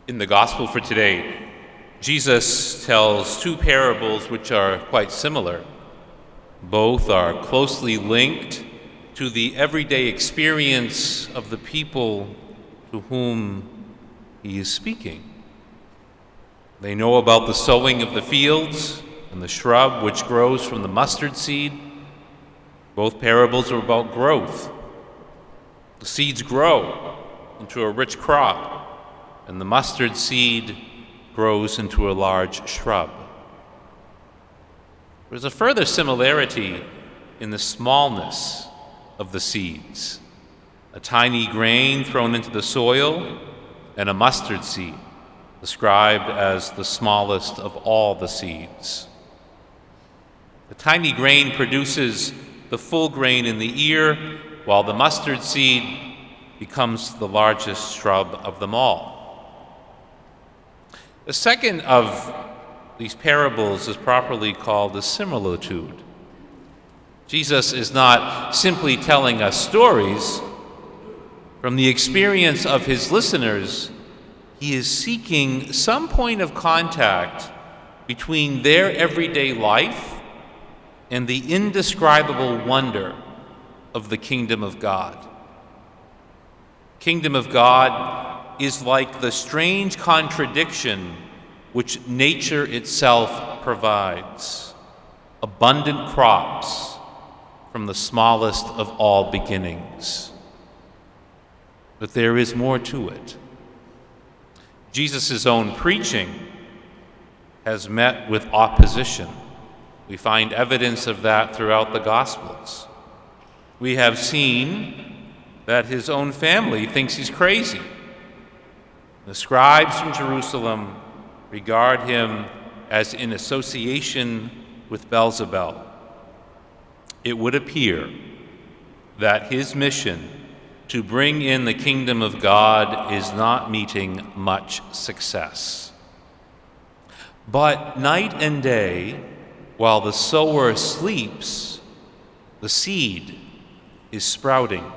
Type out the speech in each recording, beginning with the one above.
In the gospel for today, Jesus tells two parables which are quite similar. Both are closely linked to the everyday experience of the people to whom he is speaking. They know about the sowing of the fields and the shrub which grows from the mustard seed. Both parables are about growth. The seeds grow into a rich crop, and the mustard seed grows into a large shrub. There's a further similarity in the smallness of the seeds. A tiny grain thrown into the soil and a mustard seed, described as the smallest of all the seeds. The tiny grain produces the full grain in the ear, while the mustard seed becomes the largest shrub of them all. The second of these parables is properly called a similitude. Jesus is not simply telling us stories. From the experience of his listeners, he is seeking some point of contact between their everyday life and the indescribable wonder of the kingdom of God. Kingdom of God is like the strange contradiction which nature itself provides: abundant crops from the smallest of all beginnings. But there is more to it. Jesus' own preaching has met with opposition. We find evidence of that throughout the Gospels. We have seen that his own family thinks he's crazy. The scribes from Jerusalem regard him as in association with Beelzebub. It would appear that his mission to bring in the kingdom of God is not meeting much success. But night and day, while the sower sleeps, the seed is sprouting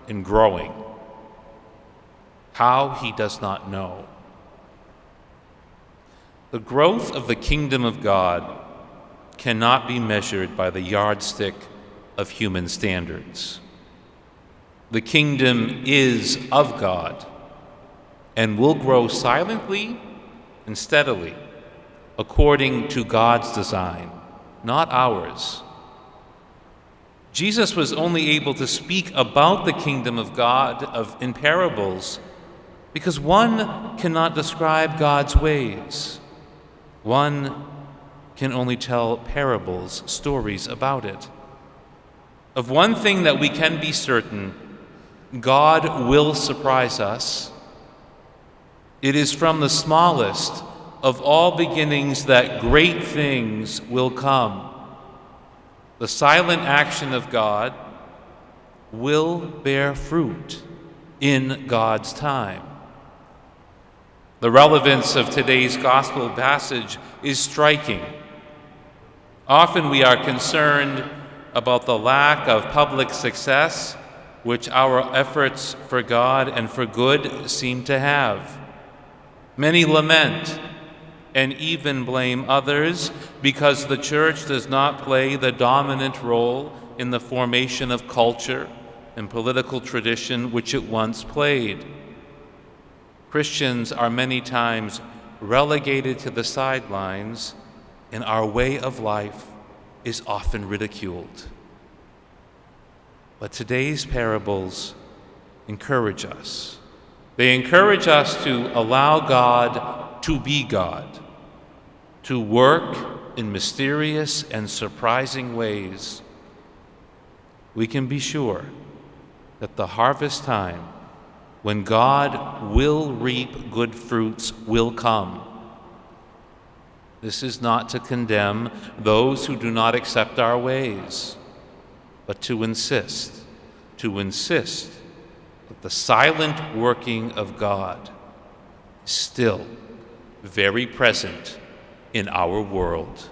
and growing. How, he does not know. The growth of the kingdom of God cannot be measured by the yardstick of human standards. The kingdom is of God and will grow silently and steadily according to God's design, not ours. Jesus was only able to speak about the kingdom of God in parables because one cannot describe God's ways. One can only tell parables, stories about it. Of one thing that we can be certain, God will surprise us. It is from the smallest of all beginnings that great things will come. The silent action of God will bear fruit in God's time. The relevance of today's gospel passage is striking. Often we are concerned about the lack of public success which our efforts for God and for good seem to have. Many lament and even blame others because the church does not play the dominant role in the formation of culture and political tradition which it once played. Christians are many times relegated to the sidelines, and our way of life is often ridiculed. But today's parables encourage us. They encourage us to allow God to be God, to work in mysterious and surprising ways. We can be sure that the harvest time, when God will reap good fruits, will come. This is not to condemn those who do not accept our ways, but to insist that the silent working of God is still very present in our world.